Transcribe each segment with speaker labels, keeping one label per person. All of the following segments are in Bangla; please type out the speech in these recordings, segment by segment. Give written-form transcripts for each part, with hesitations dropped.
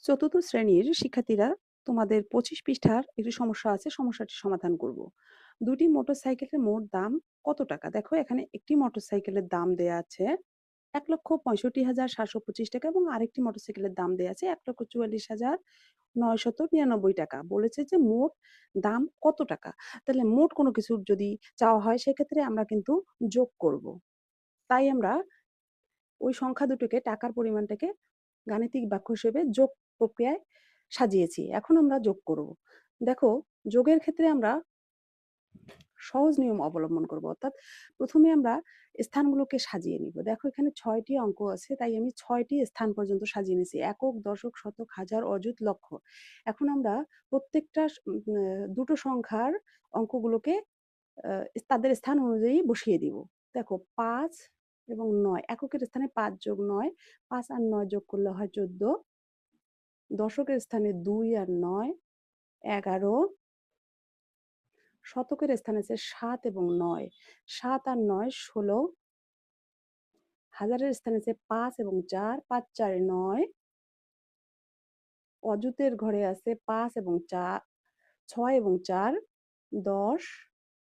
Speaker 1: চতুর্থ শ্রেণীর শিক্ষার্থীরা, তোমাদের ২৫ পৃষ্ঠার একটি সমস্যা আছে, সমস্যাটি সমাধান করব। দুটি মোটরসাইকেলের মোট দাম কত টাকা? দেখো, এখানে একটি মোটরসাইকেলের দাম দেয়া আছে ১,৬৫,৭২৫ টাকা এবং আরেকটি মোটরসাইকেলের দাম দেয়া আছে ১,৪৪,৯৯৯ টাকা। বলেছে যে মোট দাম কত টাকা? তাহলে মোট কোনো কিছুর যদি চাওয়া হয় সেক্ষেত্রে আমরা কিন্তু যোগ করব। তাই আমরা ওই সংখ্যা দুটোকে, টাকার পরিমাণটাকে গাণিতিক বাক্য হিসেবে যোগ প্রক্রিয়ায় সাজিয়েছি। এখন আমরা যোগ করব। দেখো, যোগের ক্ষেত্রে আমরা সহজ নিয়ম অবলম্বন করব। অর্থাৎ প্রথমে আমরা স্থানগুলোকে সাজিয়ে নিব। দেখো, এখানে ৬ টি অঙ্ক আছে, তাই আমি ৬ টি স্থান পর্যন্ত সাজিয়ে নিয়েছি। একক, দশক, শতক, হাজার, অযুত, লক্ষ। এখন আমরা প্রত্যেকটা দুটো সংখ্যার অঙ্কগুলোকে তাদের স্থান অনুযায়ী বসিয়ে দিব। দেখো, ৫ এবং ৯, এককের স্থানে ৫ যোগ ৯, ৫ আর ৯ যোগ করলে হয় ১৪। দশকের স্থানে ২ আর ৯, ১১। শতকের স্থানে আছে ৭ এবং ৯, ৭ আর ৯, ১৬। হাজারের স্থানে আছে ৫ এবং ৪, ৫ ৪ ৯। অযুতের ঘরে আছে ৫ এবং ৬ এবং ৪, ১০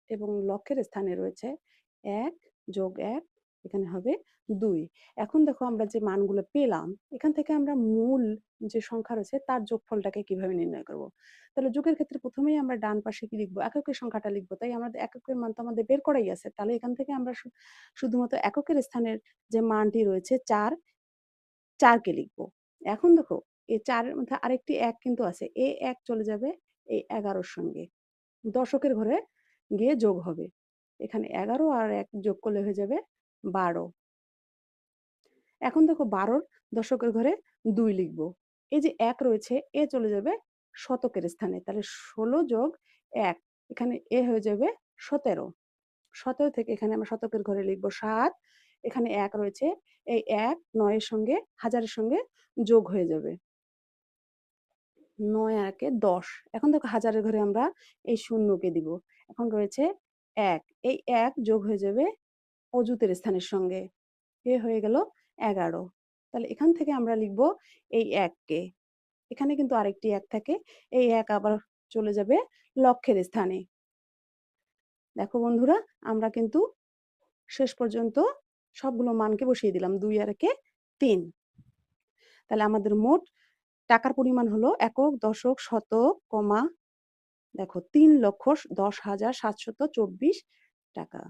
Speaker 1: এবং লক্ষের স্থানে রয়েছে ১ যোগ ১, এখানে হবে ২। এখন দেখো, আমরা যে মানগুলো পেলাম, এখান থেকে আমরা মূল যে সংখ্যা রয়েছে তার যোগফলটাকে কিভাবে নির্ণয় করব? তাহলে যোগের ক্ষেত্রে প্রথমেই আমরা ডান পাশে কি লিখব? এককের সংখ্যাটা লিখব। তাই আমাদের এককের মান তো আমাদের বের করাই আছে। তাহলে এখান থেকে আমরা শুধুমাত্র এককের স্থানের যে মানটি রয়েছে ৪, ৪ কে লিখব। এখন দেখো, এই ৪ এর মধ্যে আরেকটি ১ কিন্তু আছে। এই ১ চলে যাবে এই ১১ র সঙ্গে। দশকের ঘরে গিয়ে যোগ হবে। এখানে ১১ আর ১ যোগ করলে হয়ে যাবে ১২। এখন দেখো, ১২ র দশকের ঘরে ২ লিখব। এই যে ১ রয়েছে, এ চলে যাবে শতকের স্থানে। তাহলে ১৬ যোগ ১, এখানে এ হয়ে যাবে ১৭। ১৭ থেকে এখানে আমরা শতকের ঘরে লিখব ৭। এখানে ১ রয়েছে। এই ১ ৯ এর সঙ্গে, হাজারের সঙ্গে যোগ হয়ে যাবে। ৯ আর ১ এ ১০। এখন দেখো, হাজারের ঘরে আমরা এই শূন্যকে দিব। এখন রয়েছে ১। এই ১ যোগ হয়ে যাবে অযুতের স্থানের সঙ্গে। এ হয়ে গেল ১১। তাহলে এখান থেকে আমরা লিখব এই ১ কে। এখানে কিন্তু আরেকটি ১ থাকে। এই ১ আবার চলে যাবে লক্ষের স্থানে। দেখো বন্ধুরা, আমরা কিন্তু শেষ পর্যন্ত সবগুলো মানকে বসিয়ে দিলাম। ২ আর ১ এ ৩। তাহলে আমাদের মোট টাকার পরিমাণ হলো একক, দশক, শতক, দেখো, ৩,১০,৭২৪ টাকা।